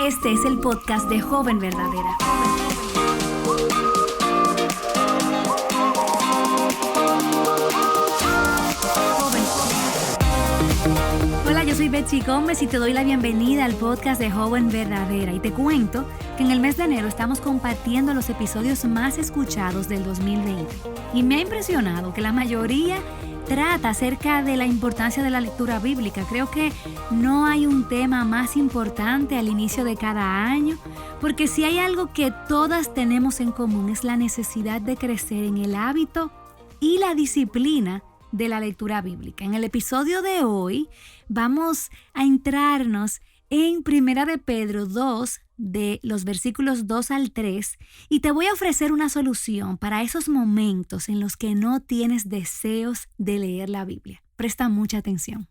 Este es el podcast de Joven Verdadera. Hola, yo soy Betsy Gómez y te doy la bienvenida al podcast de Joven Verdadera. Y te cuento que en el mes de enero estamos compartiendo los episodios más escuchados del 2020. Y me ha impresionado que la mayoría trata acerca de la importancia de la lectura bíblica. Creo que no hay un tema más importante al inicio de cada año, porque si hay algo que todas tenemos en común es la necesidad de crecer en el hábito y la disciplina de la lectura bíblica. En el episodio de hoy vamos a entrarnos en Primera de Pedro 2, de los versículos 2 al 3, y te voy a ofrecer una solución para esos momentos en los que no tienes deseos de leer la Biblia. Presta mucha atención.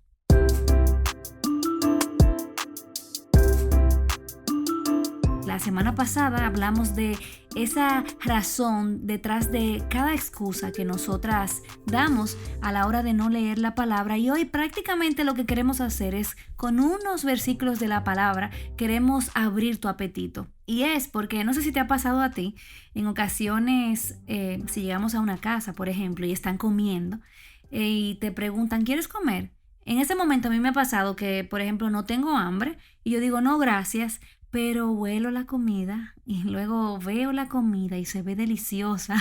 La semana pasada hablamos de esa razón detrás de cada excusa que nosotras damos a la hora de no leer la palabra, y hoy prácticamente lo que queremos hacer es, con unos versículos de la palabra, queremos abrir tu apetito. Y es porque, no sé si te ha pasado a ti, en ocasiones si llegamos a una casa, por ejemplo, y están comiendo y te preguntan, ¿quieres comer? En ese momento a mí me ha pasado que, por ejemplo, no tengo hambre y yo digo, no, gracias, pero huelo la comida y luego veo la comida y se ve deliciosa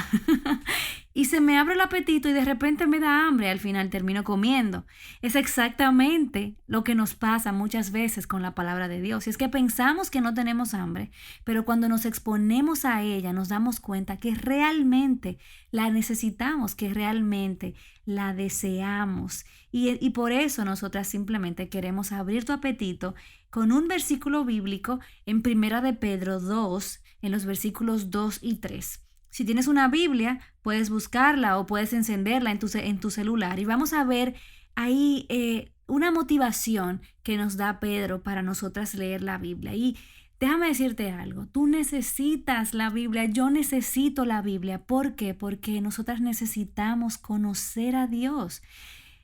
y se me abre el apetito y de repente me da hambre. Al final termino comiendo. Es exactamente lo que nos pasa muchas veces con la palabra de Dios. Y es que pensamos que no tenemos hambre, pero cuando nos exponemos a ella nos damos cuenta que realmente la necesitamos, que realmente la deseamos. Y por eso nosotras simplemente queremos abrir tu apetito con un versículo bíblico en Primera de Pedro 2, en los versículos 2 y 3. Si tienes una Biblia, puedes buscarla o puedes encenderla en tu celular. Y vamos a ver ahí una motivación que nos da Pedro para nosotras leer la Biblia. Y déjame decirte algo, tú necesitas la Biblia, yo necesito la Biblia. ¿Por qué? Porque nosotras necesitamos conocer a Dios.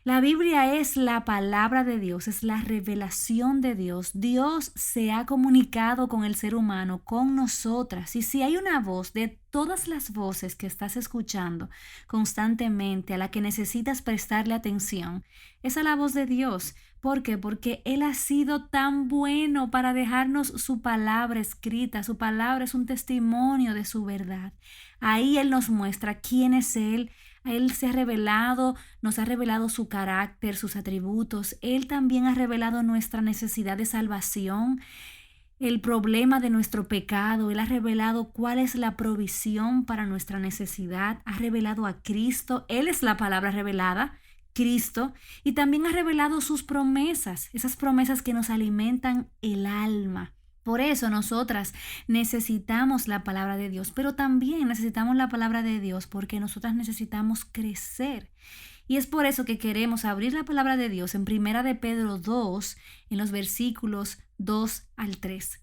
La Biblia es la palabra de Dios, es la revelación de Dios. Dios se ha comunicado con el ser humano, con nosotras. Y si hay una voz de todas las voces que estás escuchando constantemente, a la que necesitas prestarle atención, esa es la voz de Dios. ¿Por qué? Porque Él ha sido tan bueno para dejarnos su palabra escrita. Su palabra es un testimonio de su verdad. Ahí Él nos muestra quién es Él. Él se ha revelado, nos ha revelado su carácter, sus atributos. Él también ha revelado nuestra necesidad de salvación, el problema de nuestro pecado. Él ha revelado cuál es la provisión para nuestra necesidad. Ha revelado a Cristo. Él es la palabra revelada, Cristo. Y también ha revelado sus promesas, esas promesas que nos alimentan el alma. Por eso nosotras necesitamos la palabra de Dios, pero también necesitamos la palabra de Dios porque nosotras necesitamos crecer. Y es por eso que queremos abrir la palabra de Dios en Primera de Pedro 2, en los versículos 2 al 3.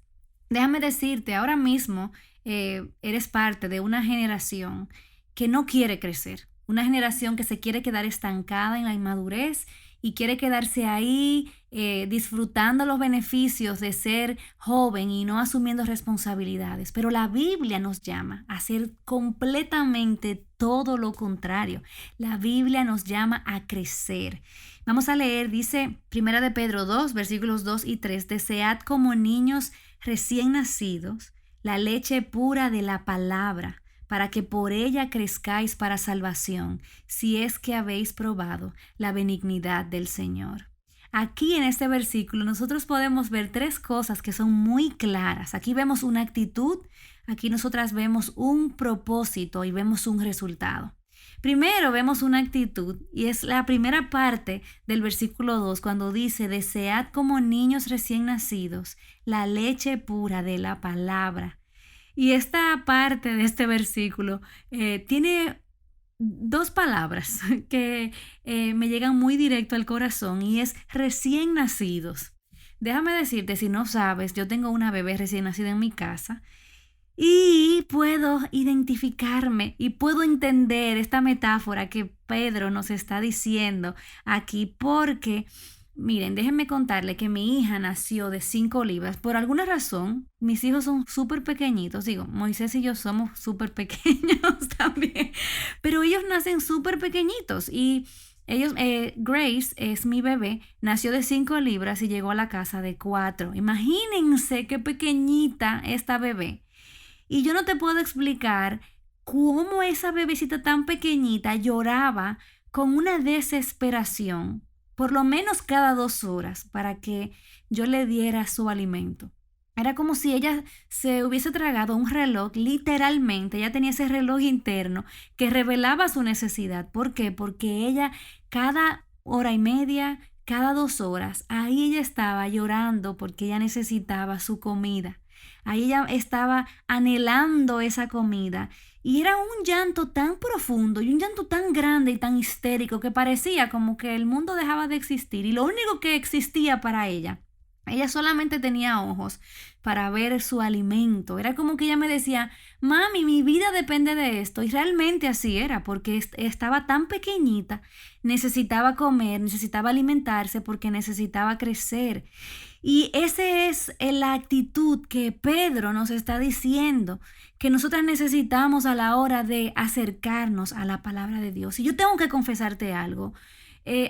Déjame decirte, ahora mismo eres parte de una generación que no quiere crecer, una generación que se quiere quedar estancada en la inmadurez y quiere quedarse ahí disfrutando los beneficios de ser joven y no asumiendo responsabilidades. Pero la Biblia nos llama a hacer completamente todo lo contrario. La Biblia nos llama a crecer. Vamos a leer, dice Primera de Pedro 2, versículos 2 y 3, desead como niños recién nacidos la leche pura de la palabra, para que por ella crezcáis para salvación, si es que habéis probado la benignidad del Señor. Aquí en este versículo nosotros podemos ver tres cosas que son muy claras. Aquí vemos una actitud, aquí nosotras vemos un propósito y vemos un resultado. Primero vemos una actitud y es la primera parte del versículo 2 cuando dice, desead como niños recién nacidos la leche pura de la palabra. Y esta parte de este versículo tiene dos palabras que me llegan muy directo al corazón y es recién nacidos. Déjame decirte, si no sabes, yo tengo una bebé recién nacida en mi casa y puedo identificarme y puedo entender esta metáfora que Pedro nos está diciendo aquí porque Miren, déjenme contarle que mi hija nació de 5 libras. Por alguna razón, mis hijos son súper pequeñitos. Digo, Moisés y yo somos súper pequeños también. Pero ellos nacen súper pequeñitos. Y ellos, Grace es mi bebé, nació de 5 libras y llegó a la casa de 4. Imagínense qué pequeñita esta bebé. Y yo no te puedo explicar cómo esa bebecita tan pequeñita lloraba con una desesperación por lo menos cada 2 horas para que yo le diera su alimento. Era como si ella se hubiese tragado un reloj, literalmente. Ella tenía ese reloj interno que revelaba su necesidad. ¿Por qué? Porque ella cada hora y media, cada 2 horas, ahí ella estaba llorando porque ella necesitaba su comida. Ahí ella estaba anhelando esa comida. Y era un llanto tan profundo y un llanto tan grande y tan histérico que parecía como que el mundo dejaba de existir y lo único que existía para ella solamente tenía ojos para ver su alimento. Era como que ella me decía, mami, mi vida depende de esto. Y realmente así era, porque estaba tan pequeñita, necesitaba comer, necesitaba alimentarse porque necesitaba crecer. Y esa es la actitud que Pedro nos está diciendo que nosotras necesitamos a la hora de acercarnos a la palabra de Dios. Y yo tengo que confesarte algo.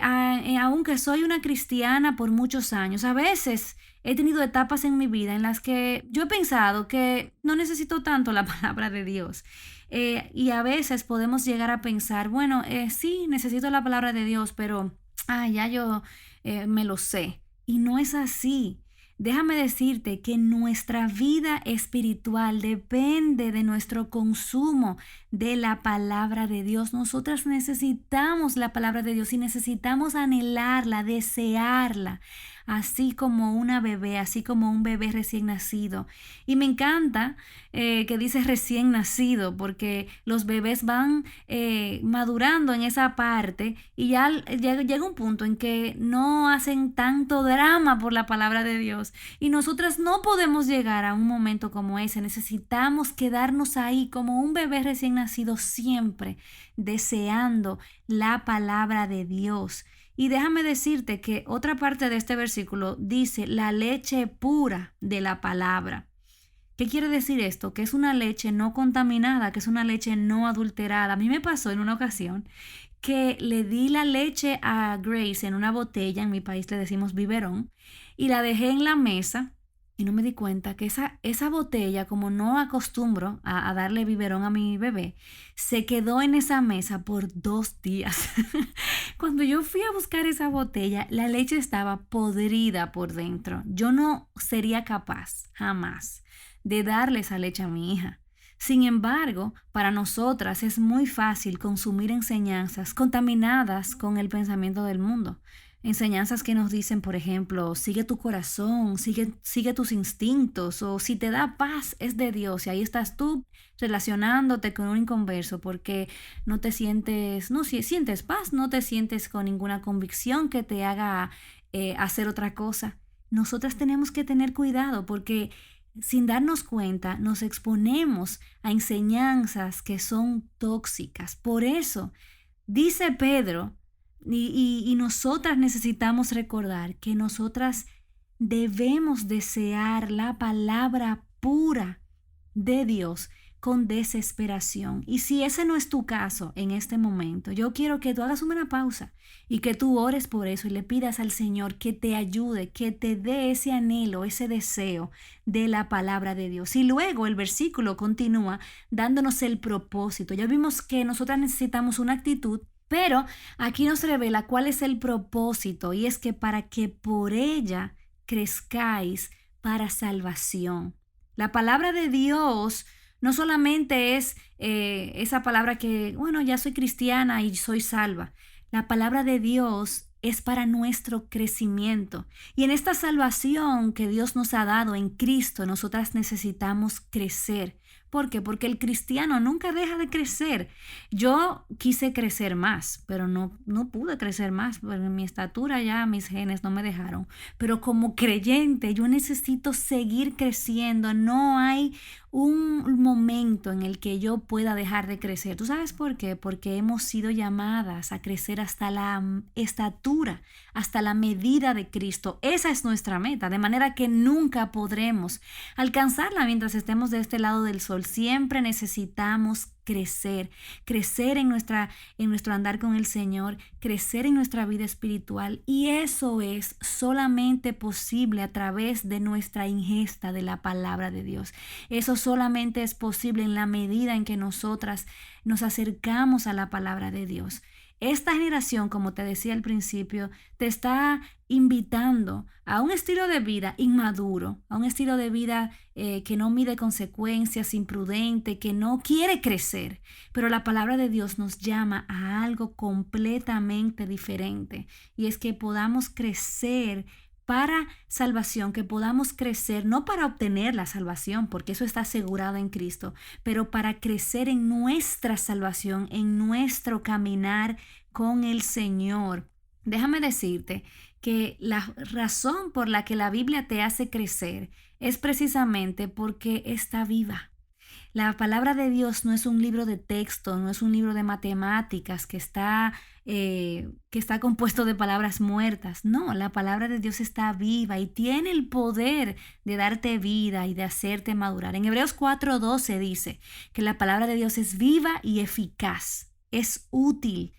Aunque soy una cristiana por muchos años, a veces he tenido etapas en mi vida en las que yo he pensado que no necesito tanto la palabra de Dios. Y a veces podemos llegar a pensar, bueno, sí, necesito la palabra de Dios, pero ya yo me lo sé. Y no es así. Déjame decirte que nuestra vida espiritual depende de nuestro consumo de la palabra de Dios. Nosotras necesitamos la palabra de Dios y necesitamos anhelarla, desearla, así como una bebé, así como un bebé recién nacido. Y me encanta que dice recién nacido, porque los bebés van madurando en esa parte y ya llega un punto en que no hacen tanto drama por la palabra de Dios. Y nosotras no podemos llegar a un momento como ese. Necesitamos quedarnos ahí como un bebé recién nacido, siempre deseando la palabra de Dios. Y déjame decirte que otra parte de este versículo dice la leche pura de la palabra. ¿Qué quiere decir esto? Que es una leche no contaminada, que es una leche no adulterada. A mí me pasó en una ocasión que le di la leche a Grace en una botella, en mi país le decimos biberón, y la dejé en la mesa y no me di cuenta que esa botella, como no acostumbro a darle biberón a mi bebé, se quedó en esa mesa por 2 días. Cuando yo fui a buscar esa botella, la leche estaba podrida por dentro. Yo no sería capaz, jamás, de darle esa leche a mi hija. Sin embargo, para nosotras es muy fácil consumir enseñanzas contaminadas con el pensamiento del mundo. Enseñanzas que nos dicen, por ejemplo, sigue tu corazón, sigue tus instintos, o si te da paz es de Dios. Y ahí estás tú relacionándote con un inconverso porque no si sientes paz, no te sientes con ninguna convicción que te haga hacer otra cosa. Nosotras tenemos que tener cuidado porque sin darnos cuenta nos exponemos a enseñanzas que son tóxicas. Por eso, dice Pedro, y nosotras necesitamos recordar que nosotras debemos desear la palabra pura de Dios con desesperación. Y si ese no es tu caso en este momento, yo quiero que tú hagas una pausa y que tú ores por eso y le pidas al Señor que te ayude, que te dé ese anhelo, ese deseo de la palabra de Dios. Y luego el versículo continúa dándonos el propósito. Ya vimos que nosotras necesitamos una actitud, pero aquí nos revela cuál es el propósito, y es que para que por ella crezcáis para salvación. La palabra de Dios no solamente es esa palabra que, bueno, ya soy cristiana y soy salva. La palabra de Dios es para nuestro crecimiento. Y en esta salvación que Dios nos ha dado en Cristo, nosotras necesitamos crecer. ¿Por qué? Porque el cristiano nunca deja de crecer. Yo quise crecer más, pero no pude crecer más, porque en mi estatura ya mis genes no me dejaron. Pero como creyente, yo necesito seguir creciendo. No hay un momento en el que yo pueda dejar de crecer. ¿Tú sabes por qué? Porque hemos sido llamadas a crecer hasta la estatura, hasta la medida de Cristo. Esa es nuestra meta, de manera que nunca podremos alcanzarla mientras estemos de este lado del sol. Siempre necesitamos crecer en nuestro andar con el Señor, crecer en nuestra vida espiritual, y eso es solamente posible a través de nuestra ingesta de la palabra de Dios. Eso solamente es posible en la medida en que nosotras nos acercamos a la palabra de Dios. Esta generación, como te decía al principio, te está invitando a un estilo de vida inmaduro, a un estilo de vida que no mide consecuencias, imprudente, que no quiere crecer. Pero la palabra de Dios nos llama a algo completamente diferente, y es que podamos crecer para salvación, que podamos crecer no para obtener la salvación, porque eso está asegurado en Cristo, pero para crecer en nuestra salvación, en nuestro caminar con el Señor. Déjame decirte que la razón por la que la Biblia te hace crecer es precisamente porque está viva. La palabra de Dios no es un libro de texto, no es un libro de matemáticas que está compuesto de palabras muertas. No, la palabra de Dios está viva y tiene el poder de darte vida y de hacerte madurar. En Hebreos 4:12 dice que la palabra de Dios es viva y eficaz, es útil,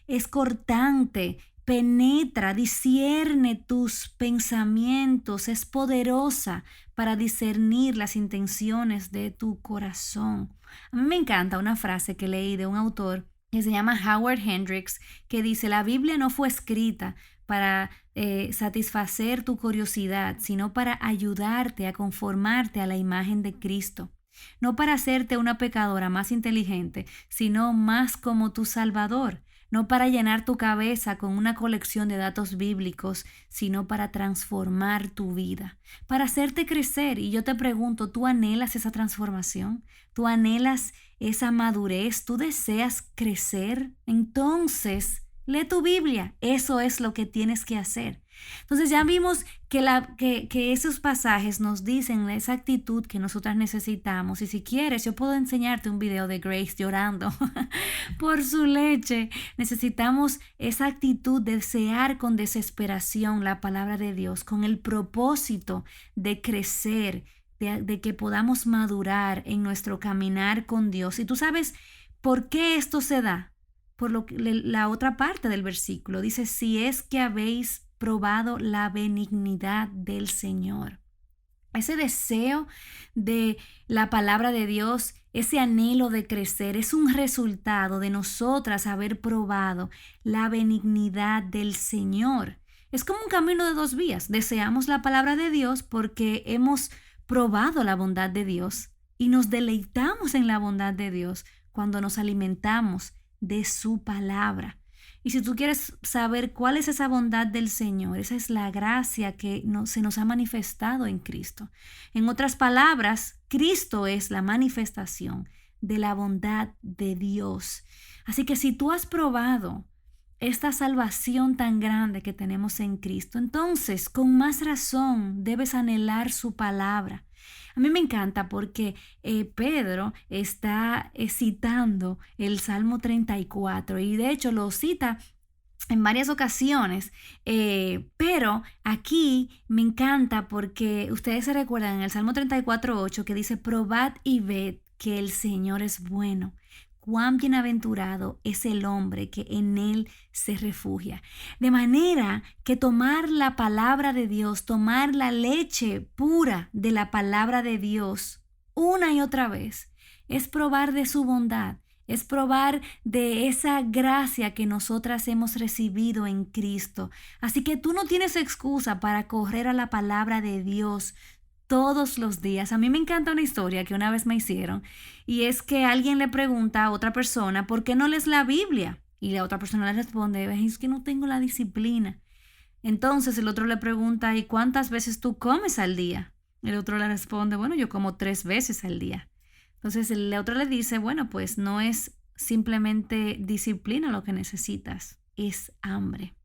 es cortante, penetra, discierne tus pensamientos, es poderosa para discernir las intenciones de tu corazón. A mí me encanta una frase que leí de un autor que se llama Howard Hendricks, que dice: la Biblia no fue escrita para satisfacer tu curiosidad, sino para ayudarte a conformarte a la imagen de Cristo. No para hacerte una pecadora más inteligente, sino más como tu Salvador. No para llenar tu cabeza con una colección de datos bíblicos, sino para transformar tu vida, para hacerte crecer. Y yo te pregunto, ¿tú anhelas esa transformación? ¿Tú anhelas esa madurez? ¿Tú deseas crecer? Entonces, lee tu Biblia. Eso es lo que tienes que hacer. Entonces ya vimos que esos pasajes nos dicen esa actitud que nosotras necesitamos. Y si quieres, yo puedo enseñarte un video de Grace llorando por su leche. Necesitamos esa actitud de desear con desesperación la palabra de Dios, con el propósito de crecer, de que podamos madurar en nuestro caminar con Dios. Y tú sabes por qué esto se da. Por lo que la otra parte del versículo dice: si es que habéis probado la benignidad del Señor. Ese deseo de la palabra de Dios, ese anhelo de crecer, es un resultado de nosotras haber probado la benignidad del Señor. Es como un camino de dos vías. Deseamos la palabra de Dios porque hemos probado la bondad de Dios, y nos deleitamos en la bondad de Dios cuando nos alimentamos de su palabra. Y si tú quieres saber cuál es esa bondad del Señor, esa es la gracia que se nos ha manifestado en Cristo. En otras palabras, Cristo es la manifestación de la bondad de Dios. Así que si tú has probado esta salvación tan grande que tenemos en Cristo, entonces con más razón debes anhelar su palabra. A mí me encanta porque Pedro está citando el Salmo 34, y de hecho lo cita en varias ocasiones, pero aquí me encanta porque ustedes se recuerdan en el Salmo 34:8 que dice: probad y ved que el Señor es bueno. Cuán bienaventurado es el hombre que en él se refugia. De manera que tomar la palabra de Dios, tomar la leche pura de la palabra de Dios una y otra vez, es probar de su bondad, es probar de esa gracia que nosotras hemos recibido en Cristo. Así que tú no tienes excusa para correr a la palabra de Dios todos los días. A mí me encanta una historia que una vez me hicieron, y es que alguien le pregunta a otra persona: ¿por qué no lees la Biblia? Y la otra persona le responde: es que no tengo la disciplina. Entonces el otro le pregunta: ¿y cuántas veces tú comes al día? El otro le responde: bueno, yo como 3 veces al día. Entonces el otro le dice: bueno, pues no es simplemente disciplina lo que necesitas, es hambre.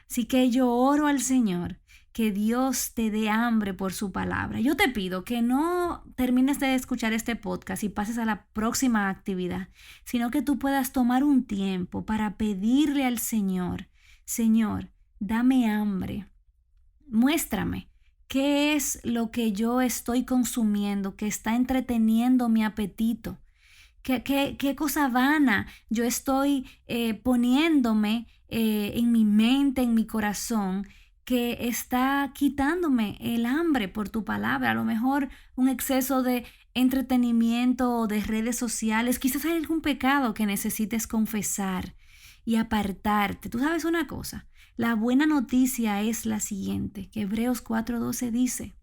Así que yo oro al Señor que Dios te dé hambre por su palabra. Yo te pido que no termines de escuchar este podcast y pases a la próxima actividad, sino que tú puedas tomar un tiempo para pedirle al Señor, Señor, dame hambre, muéstrame qué es lo que yo estoy consumiendo, que está entreteniendo mi apetito. ¿Qué cosa vana yo estoy poniéndome en mi mente, en mi corazón, que está quitándome el hambre por tu palabra? A lo mejor un exceso de entretenimiento o de redes sociales. Quizás hay algún pecado que necesites confesar y apartarte. Tú sabes una cosa, la buena noticia es la siguiente, que Hebreos 4:12 dice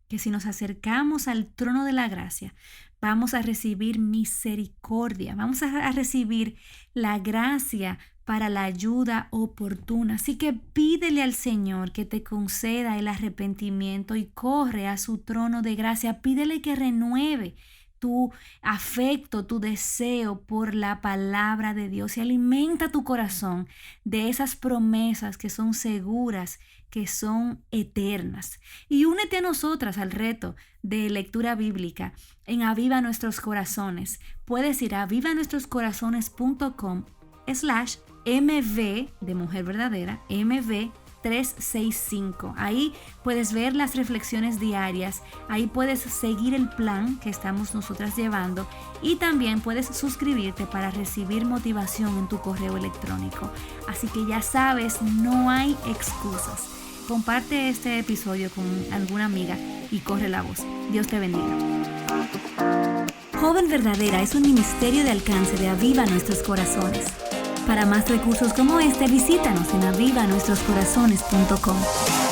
que si nos acercamos al trono de la gracia, vamos a recibir misericordia, vamos a recibir la gracia para la ayuda oportuna. Así que pídele al Señor que te conceda el arrepentimiento y corre a su trono de gracia. Pídele que renueve tu afecto, tu deseo por la palabra de Dios y alimenta tu corazón de esas promesas que son seguras, que son eternas. Y únete a nosotras al reto de lectura bíblica en Aviva Nuestros Corazones. Puedes ir a avivanuestroscorazones.com/MV de Mujer Verdadera, MV 365. Ahí puedes ver las reflexiones diarias, ahí puedes seguir el plan que estamos nosotras llevando y también puedes suscribirte para recibir motivación en tu correo electrónico. Así que ya sabes, no hay excusas. Comparte este episodio con alguna amiga y corre la voz. Dios te bendiga. Joven Verdadera es un ministerio de alcance de Aviva Nuestros Corazones. Para más recursos como este, visítanos en avivanuestroscorazones.com.